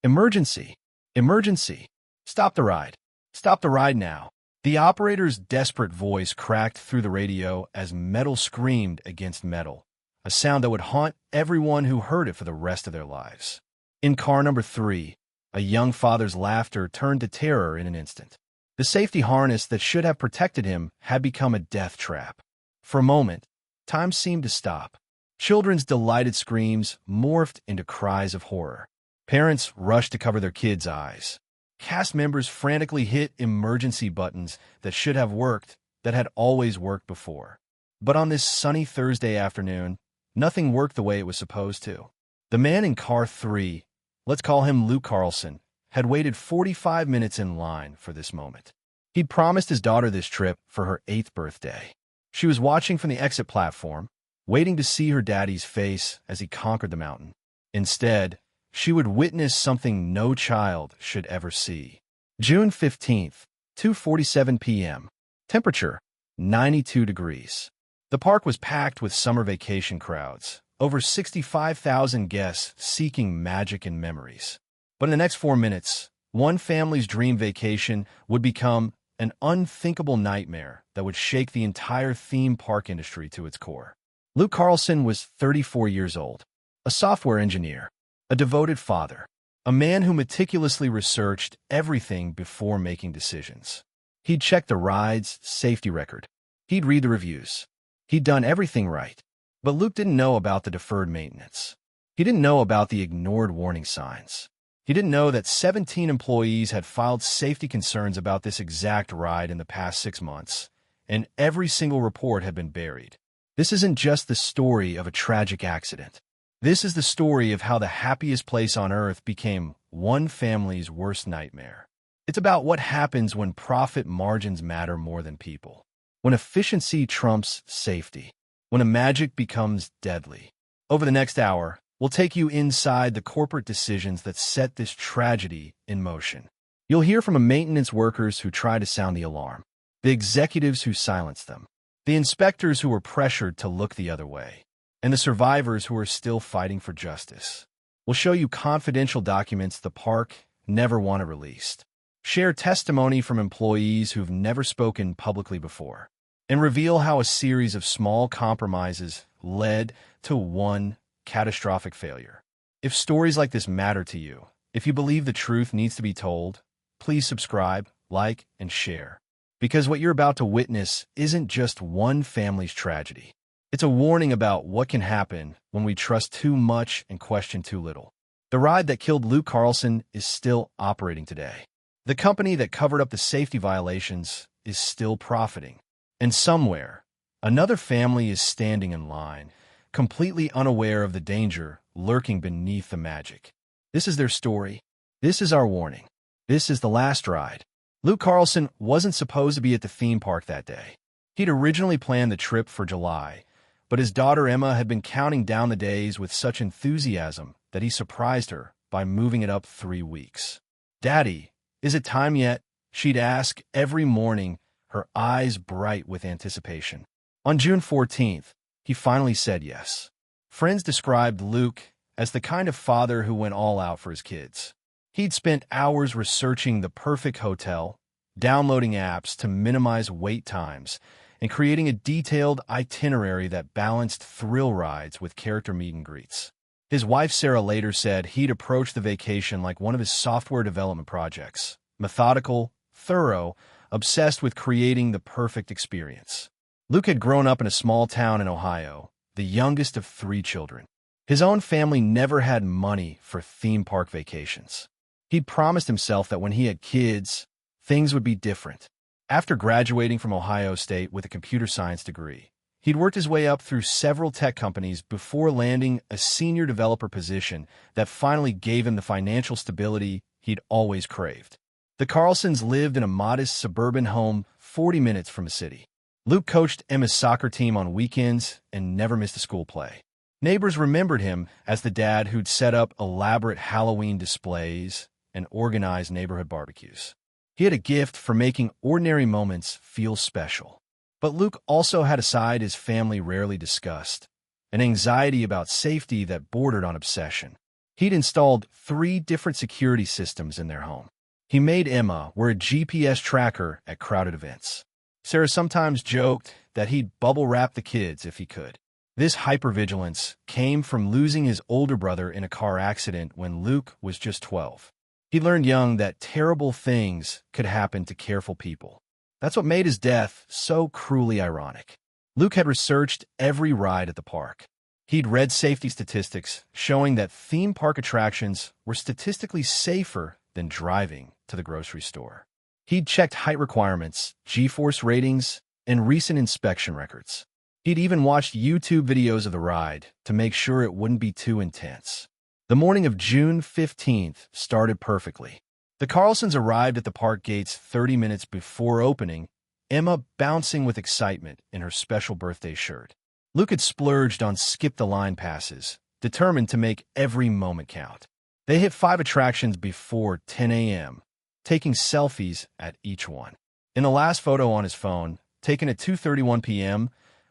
Emergency! Emergency! Stop the ride! Stop the ride now! The operator's desperate voice cracked through the radio as metal screamed against metal, a sound that would haunt everyone who heard it for the rest of their lives. In car number 3, a young father's laughter turned to terror in an instant. The safety harness that should have protected him had become a death trap. For a moment, time seemed to stop. Children's delighted screams morphed into cries of horror. Parents rushed to cover their kids' eyes. Cast members frantically hit emergency buttons that should have worked, that had always worked before. But on this sunny Thursday afternoon, nothing worked the way it was supposed to. The man in car 3, let's call him Luke Carlson, had waited 45 minutes in line for this moment. He'd promised his daughter this trip for her 8th birthday. She was watching from the exit platform, waiting to see her daddy's face as he conquered the mountain. Instead, she would witness something no child should ever see. June 15th, 2:47 p.m. Temperature, 92 degrees. The park was packed with summer vacation crowds, over 65,000 guests seeking magic and memories. But in the next 4 minutes, one family's dream vacation would become an unthinkable nightmare that would shake the entire theme park industry to its core. Luke Carlson was 34 years old, a software engineer, a devoted father, a man who meticulously researched everything before making decisions. He'd check the ride's safety record. He'd read the reviews. He'd done everything right. But Luke didn't know about the deferred maintenance. He didn't know about the ignored warning signs. He didn't know that 17 employees had filed safety concerns about this exact ride in the past 6 months, and every single report had been buried. This isn't just the story of a tragic accident. This is the story of how the happiest place on earth became one family's worst nightmare. It's about what happens when profit margins matter more than people, when efficiency trumps safety, when a magic becomes deadly. Over the next hour, we'll take you inside the corporate decisions that set this tragedy in motion. You'll hear from the maintenance workers who try to sound the alarm, the executives who silenced them, the inspectors who were pressured to look the other way, and the survivors who are still fighting for justice. We'll show you confidential documents the park never wanted released, share testimony from employees who've never spoken publicly before, and reveal how a series of small compromises led to one catastrophic failure. If stories like this matter to you, if you believe the truth needs to be told, please subscribe, like, and share. Because what you're about to witness isn't just one family's tragedy. It's a warning about what can happen when we trust too much and question too little. The ride that killed Luke Carlson is still operating today. The company that covered up the safety violations is still profiting. And somewhere, another family is standing in line, completely unaware of the danger lurking beneath the magic. This is their story. This is our warning. This is the last ride. Luke Carlson wasn't supposed to be at the theme park that day. He'd originally planned the trip for July, but his daughter Emma had been counting down the days with such enthusiasm that he surprised her by moving it up 3 weeks. "Daddy, is it time yet?" she'd ask every morning, her eyes bright with anticipation. On June 14th, he finally said yes. Friends described Luke as the kind of father who went all out for his kids. He'd spent hours researching the perfect hotel, downloading apps to minimize wait times, and creating a detailed itinerary that balanced thrill rides with character meet and greets. His wife Sarah later said he'd approached the vacation like one of his software development projects, methodical, thorough, obsessed with creating the perfect experience. Luke had grown up in a small town in Ohio, the youngest of 3 children. His own family never had money for theme park vacations. He'd promised himself that when he had kids, things would be different. After graduating from Ohio State with a computer science degree, he'd worked his way up through several tech companies before landing a senior developer position that finally gave him the financial stability he'd always craved. The Carlsons lived in a modest suburban home 40 minutes from a city. Luke coached Emma's soccer team on weekends and never missed a school play. Neighbors remembered him as the dad who'd set up elaborate Halloween displays and organized neighborhood barbecues. He had a gift for making ordinary moments feel special. But Luke also had a side his family rarely discussed, an anxiety about safety that bordered on obsession. He'd installed 3 different security systems in their home. He made Emma wear a GPS tracker at crowded events. Sarah sometimes joked that he'd bubble-wrap the kids if he could. This hypervigilance came from losing his older brother in a car accident when Luke was just 12. He learned young that terrible things could happen to careful people. That's what made his death so cruelly ironic. Luke had researched every ride at the park. He'd read safety statistics showing that theme park attractions were statistically safer than driving to the grocery store. He'd checked height requirements, G-force ratings, and recent inspection records. He'd even watched YouTube videos of the ride to make sure it wouldn't be too intense. The morning of June 15th started perfectly. The Carlsons arrived at the park gates 30 minutes before opening, Emma bouncing with excitement in her special birthday shirt. Luke had splurged on skip-the-line passes, determined to make every moment count. They hit 5 attractions before 10 a.m., taking selfies at each one. In the last photo on his phone, taken at 2:31 p.m.,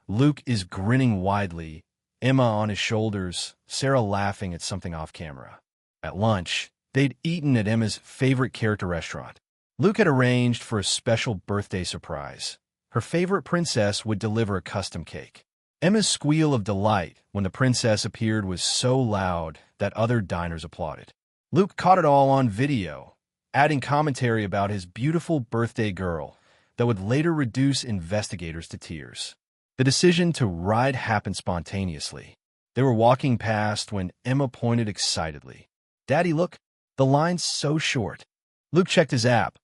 Luke is grinning widely, Emma on his shoulders, Sarah laughing at something off camera. At lunch, they'd eaten at Emma's favorite character restaurant. Luke had arranged for a special birthday surprise. Her favorite princess would deliver a custom cake. Emma's squeal of delight when the princess appeared was so loud that other diners applauded. Luke caught it all on video, adding commentary about his beautiful birthday girl that would later reduce investigators to tears. The decision to ride happened spontaneously. They were walking past when Emma pointed excitedly. "Daddy, look, the line's so short." Luke checked his app.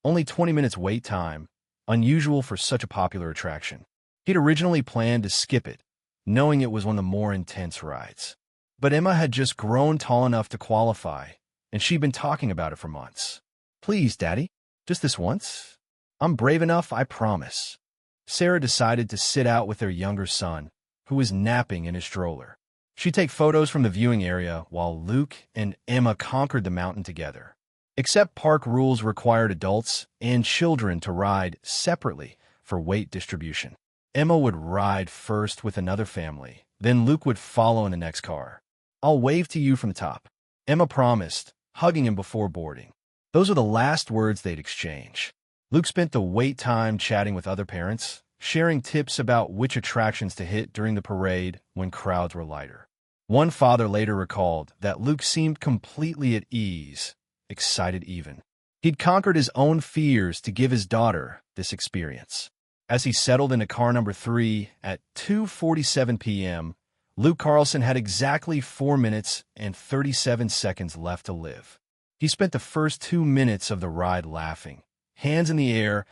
Only 20 minutes wait time, unusual for such a popular attraction. He'd originally planned to skip it, knowing it was one of the more intense rides. But Emma had just grown tall enough to qualify, and she'd been talking about it for months. "Please, Daddy, just this once. I'm brave enough, I promise." Sarah decided to sit out with their younger son, who was napping in his stroller. She'd take photos from the viewing area while Luke and Emma conquered the mountain together. Except park rules required adults and children to ride separately for weight distribution. Emma would ride first with another family, then Luke would follow in the next car. "I'll wave to you from the top," Emma promised, hugging him before boarding. Those were the last words they'd exchange. Luke spent the wait time chatting with other parents, sharing tips about which attractions to hit during the parade when crowds were lighter. One father later recalled that Luke seemed completely at ease, excited even. He'd conquered his own fears to give his daughter this experience. As he settled into car number 3 at 2:47 p.m., Luke Carlson had exactly 4 minutes and 37 seconds left to live. He spent the first 2 minutes of the ride laughing, hands in the air,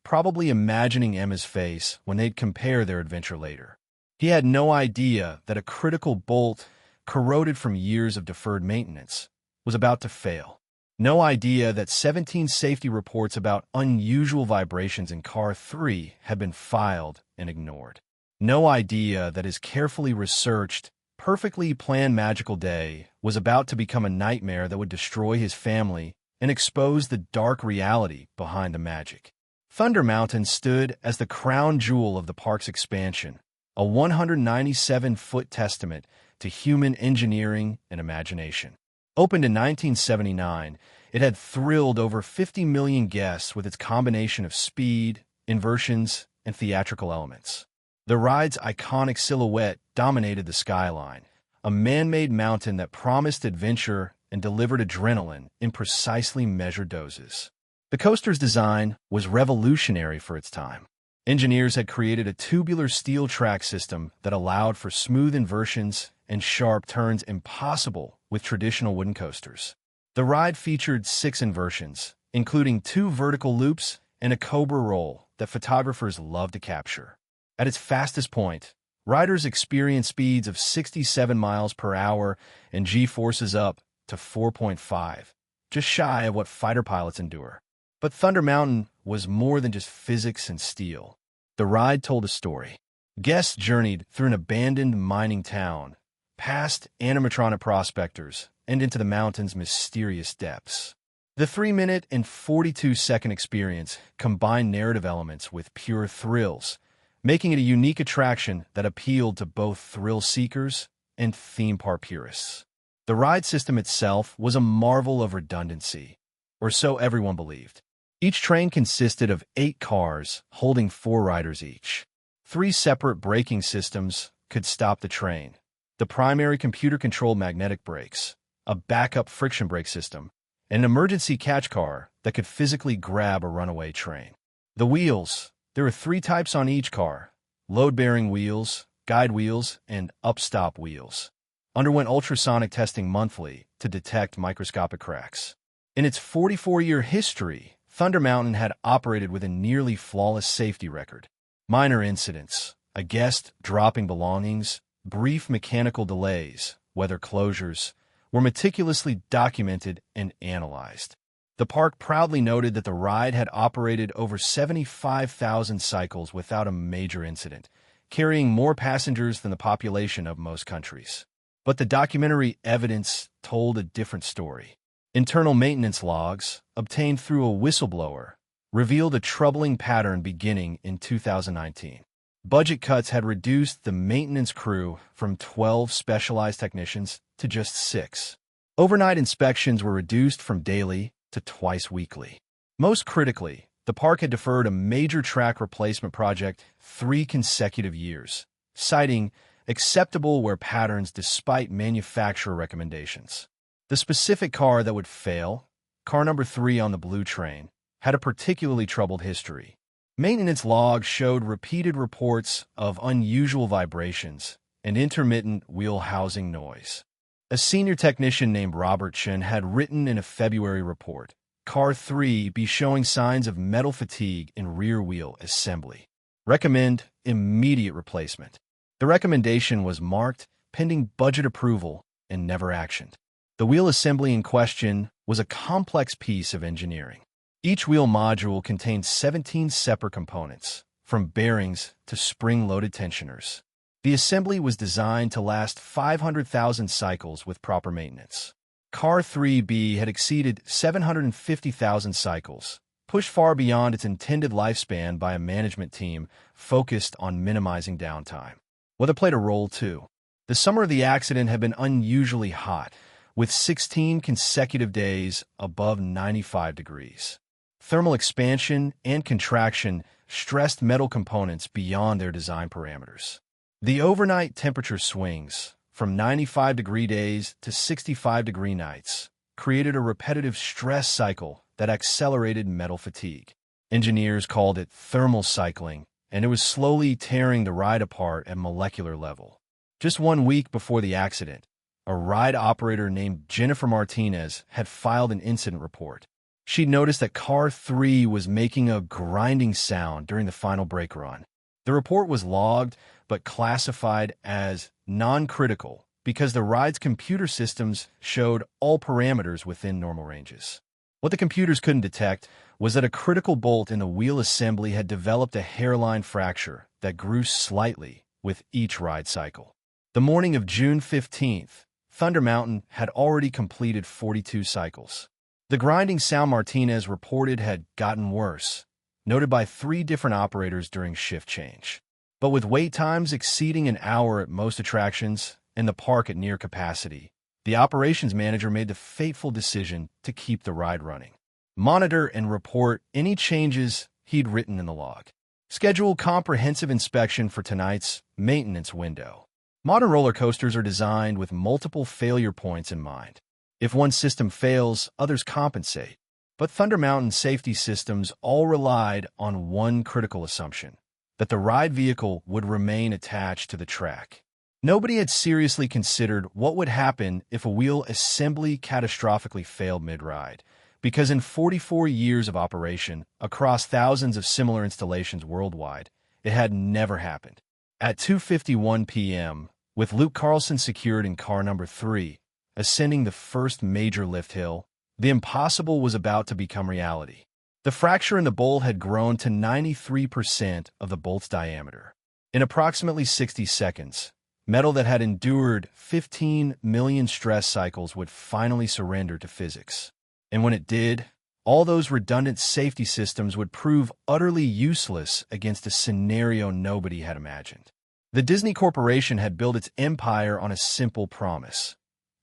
probably imagining Emma's face when they'd compare their adventure later. He had no idea that a critical bolt, corroded from years of deferred maintenance, was about to fail. No idea that 17 safety reports about unusual vibrations in Car 3 had been filed and ignored. No idea that his carefully researched, perfectly planned magical day was about to become a nightmare that would destroy his family and expose the dark reality behind the magic. Thunder Mountain stood as the crown jewel of the park's expansion, a 197-foot testament to human engineering and imagination. Opened in 1979, it had thrilled over 50 million guests with its combination of speed, inversions, and theatrical elements. The ride's iconic silhouette dominated the skyline, a man-made mountain that promised adventure and delivered adrenaline in precisely measured doses. The coaster's design was revolutionary for its time. Engineers had created a tubular steel track system that allowed for smooth inversions and sharp turns impossible with traditional wooden coasters. The ride featured 6 inversions, including 2 vertical loops and a cobra roll that photographers love to capture. At its fastest point, riders experienced speeds of 67 miles per hour and G-forces up to 4.5, just shy of what fighter pilots endure. But Thunder Mountain was more than just physics and steel. The ride told a story. Guests journeyed through an abandoned mining town, past animatronic prospectors, and into the mountain's mysterious depths. The 3-minute and 42-second experience combined narrative elements with pure thrills, making it a unique attraction that appealed to both thrill seekers and theme park purists. The ride system itself was a marvel of redundancy, or so everyone believed. Each train consisted of 8 cars holding 4 riders each. 3 separate braking systems could stop the train: the primary computer-controlled magnetic brakes, a backup friction brake system, and an emergency catch car that could physically grab a runaway train. The wheels, there were 3 types on each car: load-bearing wheels, guide wheels, and upstop wheels. Underwent ultrasonic testing monthly to detect microscopic cracks. In its 44-year history, Thunder Mountain had operated with a nearly flawless safety record. Minor incidents, a guest dropping belongings, brief mechanical delays, weather closures, were meticulously documented and analyzed. The park proudly noted that the ride had operated over 75,000 cycles without a major incident, carrying more passengers than the population of most countries. But the documentary evidence told a different story. Internal maintenance logs, obtained through a whistleblower, revealed a troubling pattern beginning in 2019. Budget cuts had reduced the maintenance crew from 12 specialized technicians to just 6. Overnight inspections were reduced from daily to twice weekly. Most critically, the park had deferred a major track replacement project 3 consecutive years, citing acceptable wear patterns despite manufacturer recommendations. The specific car that would fail, car number 3 on the blue train, had a particularly troubled history. Maintenance logs showed repeated reports of unusual vibrations and intermittent wheel housing noise. A senior technician named Robert Chen had written in a February report, Car 3 be showing signs of metal fatigue in rear wheel assembly. Recommend immediate replacement. The recommendation was marked pending budget approval and never actioned. The wheel assembly in question was a complex piece of engineering. Each wheel module contained 17 separate components, from bearings to spring-loaded tensioners. The assembly was designed to last 500,000 cycles with proper maintenance. Car 3B had exceeded 750,000 cycles, pushed far beyond its intended lifespan by a management team focused on minimizing downtime. Weather played a role too. The summer of the accident had been unusually hot, with 16 consecutive days above 95 degrees. Thermal expansion and contraction stressed metal components beyond their design parameters. The overnight temperature swings, from 95-degree days to 65-degree nights, created a repetitive stress cycle that accelerated metal fatigue. Engineers called it thermal cycling, and it was slowly tearing the ride apart at molecular level. Just 1 week before the accident, a ride operator named Jennifer Martinez had filed an incident report. She'd noticed that Car 3 was making a grinding sound during the final brake run. The report was logged but classified as non-critical because the ride's computer systems showed all parameters within normal ranges. What the computers couldn't detect was that a critical bolt in the wheel assembly had developed a hairline fracture that grew slightly with each ride cycle. The morning of June 15th, Thunder Mountain had already completed 42 cycles. The grinding sound Martinez reported had gotten worse, noted by 3 different operators during shift change. But with wait times exceeding an hour at most attractions and the park at near capacity, the operations manager made the fateful decision to keep the ride running. Monitor and report any changes he'd written in the log. Schedule comprehensive inspection for tonight's maintenance window. Modern roller coasters are designed with multiple failure points in mind. If one system fails, others compensate. But Thunder Mountain safety systems all relied on one critical assumption: that the ride vehicle would remain attached to the track. Nobody had seriously considered what would happen if a wheel assembly catastrophically failed mid-ride, because in 44 years of operation, across thousands of similar installations worldwide, it had never happened. At 2:51 p.m., with Luke Carlson secured in car number 3, ascending the first major lift hill, the impossible was about to become reality. The fracture in the bolt had grown to 93% of the bolt's diameter. In approximately 60 seconds, metal that had endured 15 million stress cycles would finally surrender to physics. And when it did, all those redundant safety systems would prove utterly useless against a scenario nobody had imagined. The Disney Corporation had built its empire on a simple promise: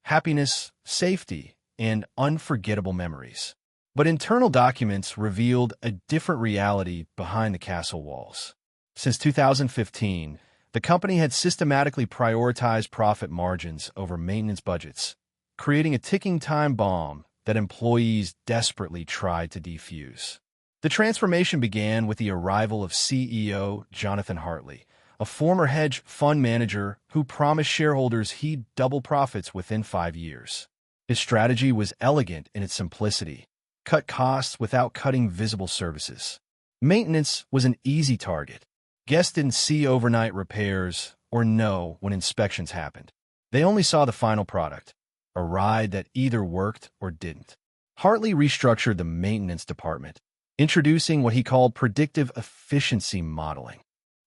happiness, safety, and unforgettable memories. But internal documents revealed a different reality behind the castle walls. Since 2015, the company had systematically prioritized profit margins over maintenance budgets, creating a ticking time bomb that employees desperately tried to defuse. The transformation began with the arrival of CEO Jonathan Hartley, a former hedge fund manager who promised shareholders he'd double profits within 5 years. His strategy was elegant in its simplicity: cut costs without cutting visible services. Maintenance was an easy target. Guests didn't see overnight repairs or know when inspections happened. They only saw the final product, a ride that either worked or didn't. Hartley restructured the maintenance department, introducing what he called predictive efficiency modeling.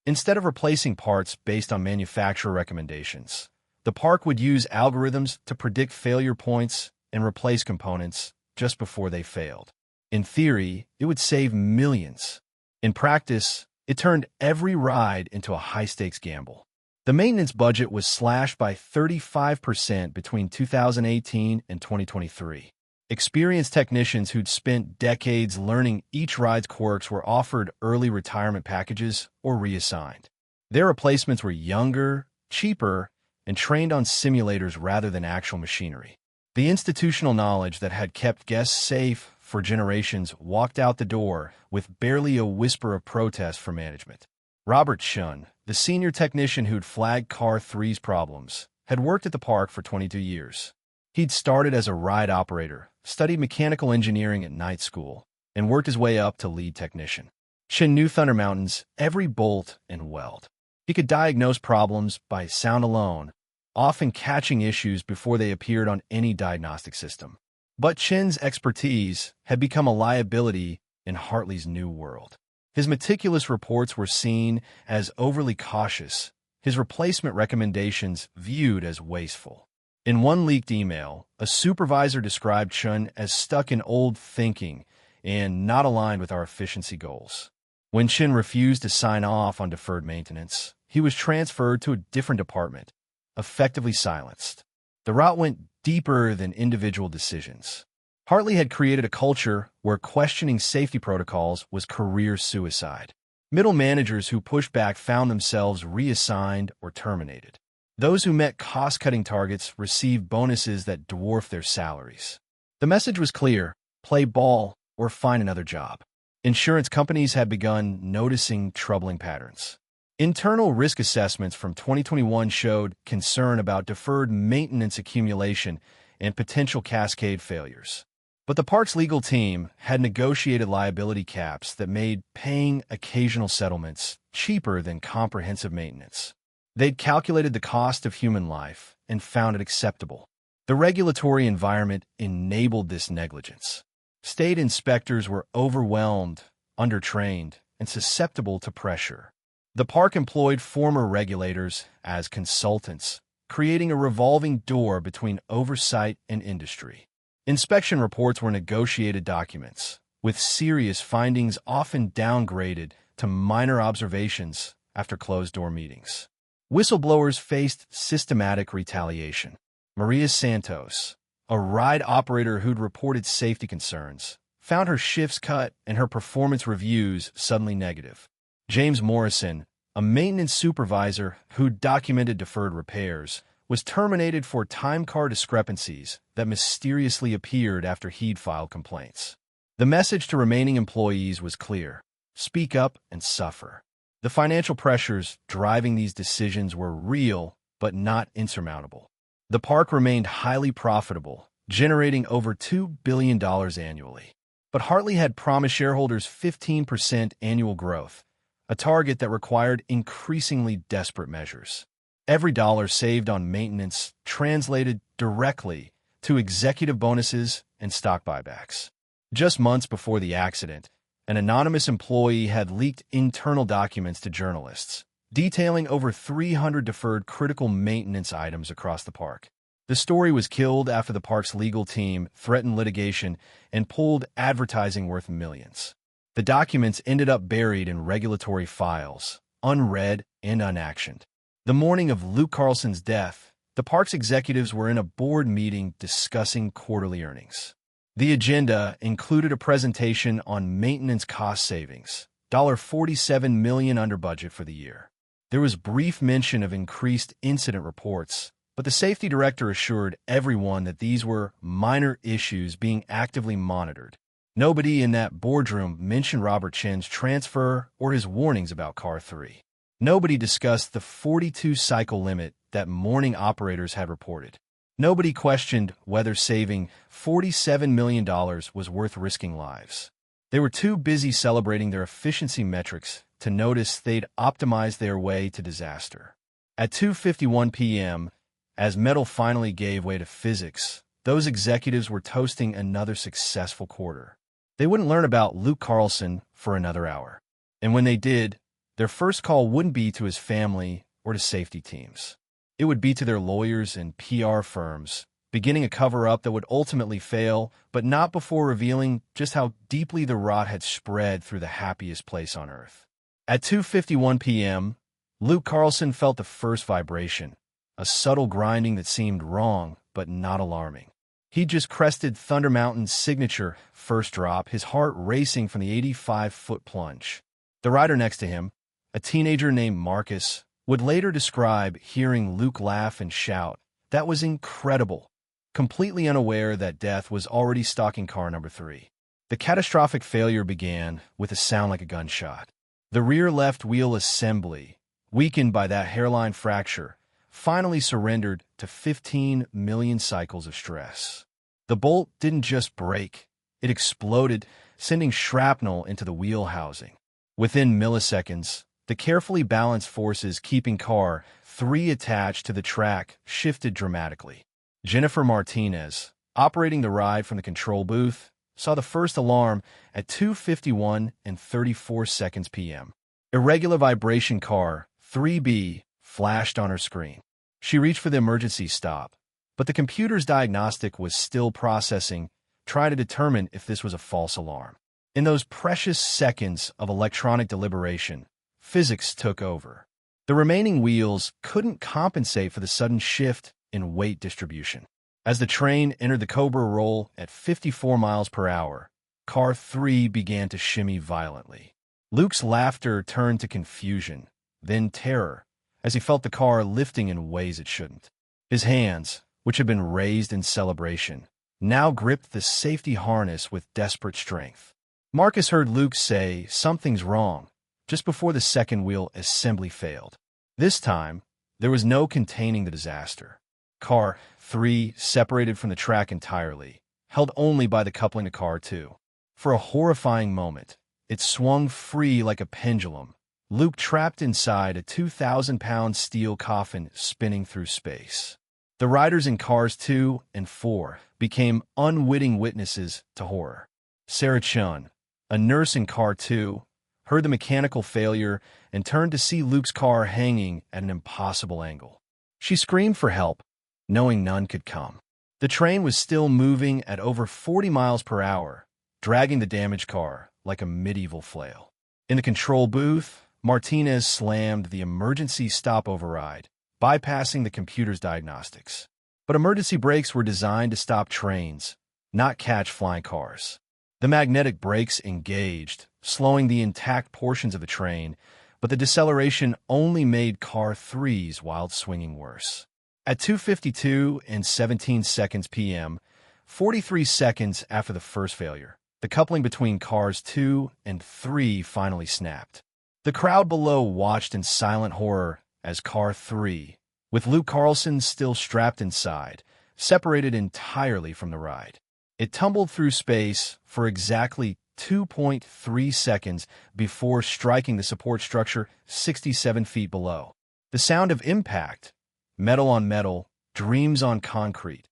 Instead of replacing parts based on manufacturer recommendations, the park would use algorithms to predict failure points and replace components just before they failed. In theory, it would save millions. In practice, it turned every ride into a high-stakes gamble. The maintenance budget was slashed by 35% between 2018 and 2023. Experienced technicians who'd spent decades learning each ride's quirks were offered early retirement packages or reassigned. Their replacements were younger, cheaper, and trained on simulators rather than actual machinery. The institutional knowledge that had kept guests safe for generations walked out the door with barely a whisper of protest from management. Robert Chun, the senior technician who'd flagged Car 3's problems, had worked at the park for 22 years. He'd started as a ride operator, studied mechanical engineering at night school, and worked his way up to lead technician. Chun knew Thunder Mountain's every bolt and weld. He could diagnose problems by sound alone, often catching issues before they appeared on any diagnostic system. But Chin's expertise had become a liability in Hartley's new world. His meticulous reports were seen as overly cautious, his replacement recommendations viewed as wasteful. In one leaked email, a supervisor described Chun as stuck in old thinking and not aligned with our efficiency goals. When Chun refused to sign off on deferred maintenance, he was transferred to a different department, effectively silenced. The route went deeper than individual decisions. Hartley had created a culture where questioning safety protocols was career suicide. Middle managers who pushed back found themselves reassigned or terminated. Those who met cost-cutting targets received bonuses that dwarfed their salaries. The message was clear: play ball or find another job. Insurance companies had begun noticing troubling patterns. Internal risk assessments from 2021 showed concern about deferred maintenance accumulation and potential cascade failures. But the park's legal team had negotiated liability caps that made paying occasional settlements cheaper than comprehensive maintenance. They'd calculated the cost of human life and found it acceptable. The regulatory environment enabled this negligence. State inspectors were overwhelmed, undertrained, and susceptible to pressure. The park employed former regulators as consultants, creating a revolving door between oversight and industry. Inspection reports were negotiated documents, with serious findings often downgraded to minor observations after closed-door meetings. Whistleblowers faced systematic retaliation. Maria Santos, a ride operator who'd reported safety concerns, found her shifts cut and her performance reviews suddenly negative. James Morrison, a maintenance supervisor who'd documented deferred repairs, was terminated for time card discrepancies that mysteriously appeared after he'd filed complaints. The message to remaining employees was clear: speak up and suffer. The financial pressures driving these decisions were real but not insurmountable. The park remained highly profitable, generating over $2 billion annually. But Hartley had promised shareholders 15% annual growth, a target that required increasingly desperate measures. Every dollar saved on maintenance translated directly to executive bonuses and stock buybacks. Just months before the accident, an anonymous employee had leaked internal documents to journalists, detailing over 300 deferred critical maintenance items across the park. The story was killed after the park's legal team threatened litigation and pulled advertising worth millions. The documents ended up buried in regulatory files, unread and unactioned. The morning of Luke Carlson's death, The park's executives were in a board meeting discussing quarterly earnings. The agenda included a presentation on maintenance cost savings, $47 million under budget for the year. There was brief mention of increased incident reports, but the safety director assured everyone that these were minor issues being actively monitored. Nobody in that boardroom mentioned Robert Chen's transfer or his warnings about Car 3. Nobody discussed the 42-cycle limit that morning operators had reported. Nobody questioned whether saving $47 million was worth risking lives. They were too busy celebrating their efficiency metrics to notice they'd optimized their way to disaster. At 2:51 p.m., as metal finally gave way to physics, those executives were toasting another successful quarter. They wouldn't learn about Luke Carlson for another hour. And when they did, their first call wouldn't be to his family or to safety teams. It would be to their lawyers and PR firms, beginning a cover-up that would ultimately fail, but not before revealing just how deeply the rot had spread through the happiest place on earth. At 2:51 p.m., Luke Carlson felt the first vibration, a subtle grinding that seemed wrong, but not alarming. He just crested Thunder Mountain's signature first drop, his heart racing from the 85-foot plunge. The rider next to him, a teenager named Marcus, would later describe hearing Luke laugh and shout, "That was incredible," completely unaware that death was already stalking car number 3. The catastrophic failure began with a sound like a gunshot. The rear left wheel assembly, weakened by that hairline fracture, finally surrendered to 15 million cycles of stress. The bolt didn't just break, it exploded, sending shrapnel into the wheel housing. Within milliseconds, the carefully balanced forces keeping car 3 attached to the track shifted dramatically. Jennifer Martinez, operating the ride from the control booth, saw the first alarm at 2:51 and 34 seconds p.m. Irregular vibration car 3B flashed on her screen. She reached for the emergency stop, but the computer's diagnostic was still processing, trying to determine if this was a false alarm. In those precious seconds of electronic deliberation, physics took over. The remaining wheels couldn't compensate for the sudden shift in weight distribution. As the train entered the Cobra roll at 54 miles per hour, car 3 began to shimmy violently. Luke's laughter turned to confusion, then terror, as he felt the car lifting in ways it shouldn't. His hands, which had been raised in celebration, now gripped the safety harness with desperate strength. Marcus heard Luke say, "Something's wrong," just before the second wheel assembly failed. This time, there was no containing the disaster. Car 3 separated from the track entirely, held only by the coupling to car 2. For a horrifying moment, it swung free like a pendulum, Luke trapped inside a 2,000-pound steel coffin spinning through space. The riders in cars 2 and 4 became unwitting witnesses to horror. Sarah Chun, a nurse in car 2, heard the mechanical failure and turned to see Luke's car hanging at an impossible angle. She screamed for help, knowing none could come. The train was still moving at over 40 miles per hour, dragging the damaged car like a medieval flail. In the control booth, Martinez slammed the emergency stop override, bypassing the computer's diagnostics. But emergency brakes were designed to stop trains, not catch flying cars. The magnetic brakes engaged, slowing the intact portions of the train, but the deceleration only made car 3's wild swinging worse. At 2:52 and 17 seconds p.m., 43 seconds after the first failure, the coupling between cars 2 and 3 finally snapped. The crowd below watched in silent horror as car 3, with Luke Carlson still strapped inside, separated entirely from the ride. It tumbled through space for exactly 2.3 seconds before striking the support structure 67 feet below. The sound of impact, metal on metal, dreams on concrete,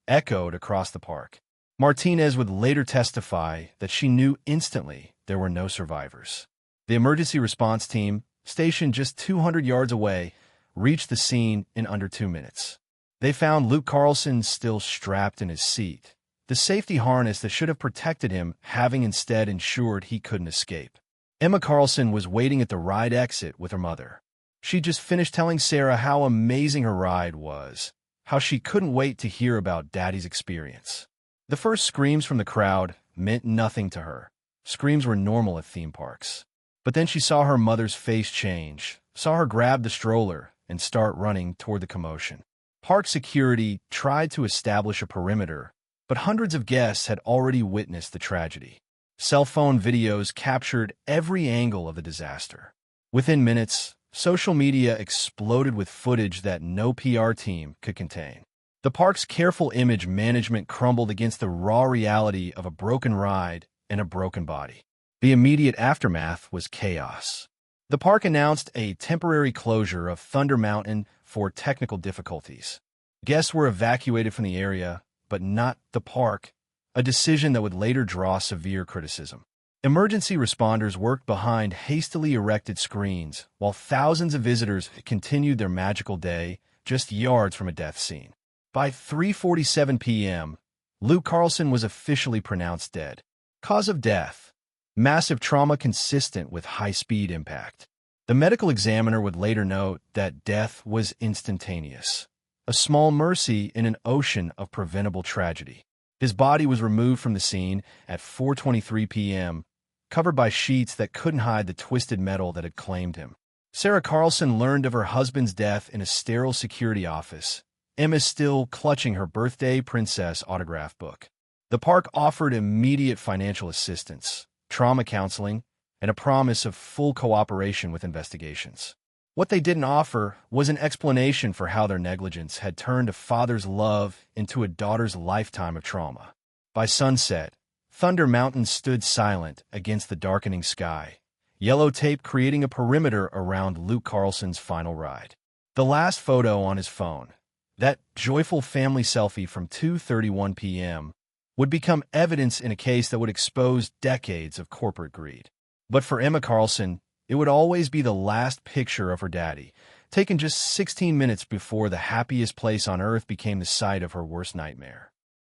echoed across the park. Martinez would later testify that she knew instantly there were no survivors. The emergency response team, stationed just 200 yards away, reached the scene in under 2 minutes. They found Luke Carlson still strapped in his seat, the safety harness that should have protected him having instead ensured he couldn't escape. Emma Carlson was waiting at the ride exit with her mother. She just finished telling Sarah how amazing her ride was, how she couldn't wait to hear about Daddy's experience. The first screams from the crowd meant nothing to her. Screams were normal at theme parks. But then she saw her mother's face change, saw her grab the stroller and start running toward the commotion. Park security tried to establish a perimeter, but hundreds of guests had already witnessed the tragedy. Cell phone videos captured every angle of the disaster. Within minutes, social media exploded with footage that no PR team could contain. The park's careful image management crumbled against the raw reality of a broken ride and a broken body. The immediate aftermath was chaos. The park announced a temporary closure of Thunder Mountain for technical difficulties. Guests were evacuated from the area, but not the park, a decision that would later draw severe criticism. Emergency responders worked behind hastily erected screens, while thousands of visitors continued their magical day just yards from a death scene. By 3:47 p.m., Luke Carlson was officially pronounced dead. Cause of death: massive trauma consistent with high-speed impact. The medical examiner would later note that death was instantaneous, a small mercy in an ocean of preventable tragedy. His body was removed from the scene at 4:23 p.m., covered by sheets that couldn't hide the twisted metal that had claimed him. Sarah Carlson learned of her husband's death in a sterile security office, Emma still clutching her birthday princess autograph book. The park offered immediate financial assistance, trauma counseling, and a promise of full cooperation with investigations. What they didn't offer was an explanation for how their negligence had turned a father's love into a daughter's lifetime of trauma. By sunset, Thunder Mountain stood silent against the darkening sky, yellow tape creating a perimeter around Luke Carlson's final ride. The last photo on his phone, that joyful family selfie from 2:31 p.m., would become evidence in a case that would expose decades of corporate greed. But for Emma Carlson, it would always be the last picture of her daddy, taken just 16 minutes before the happiest place on earth became the site of her worst nightmare.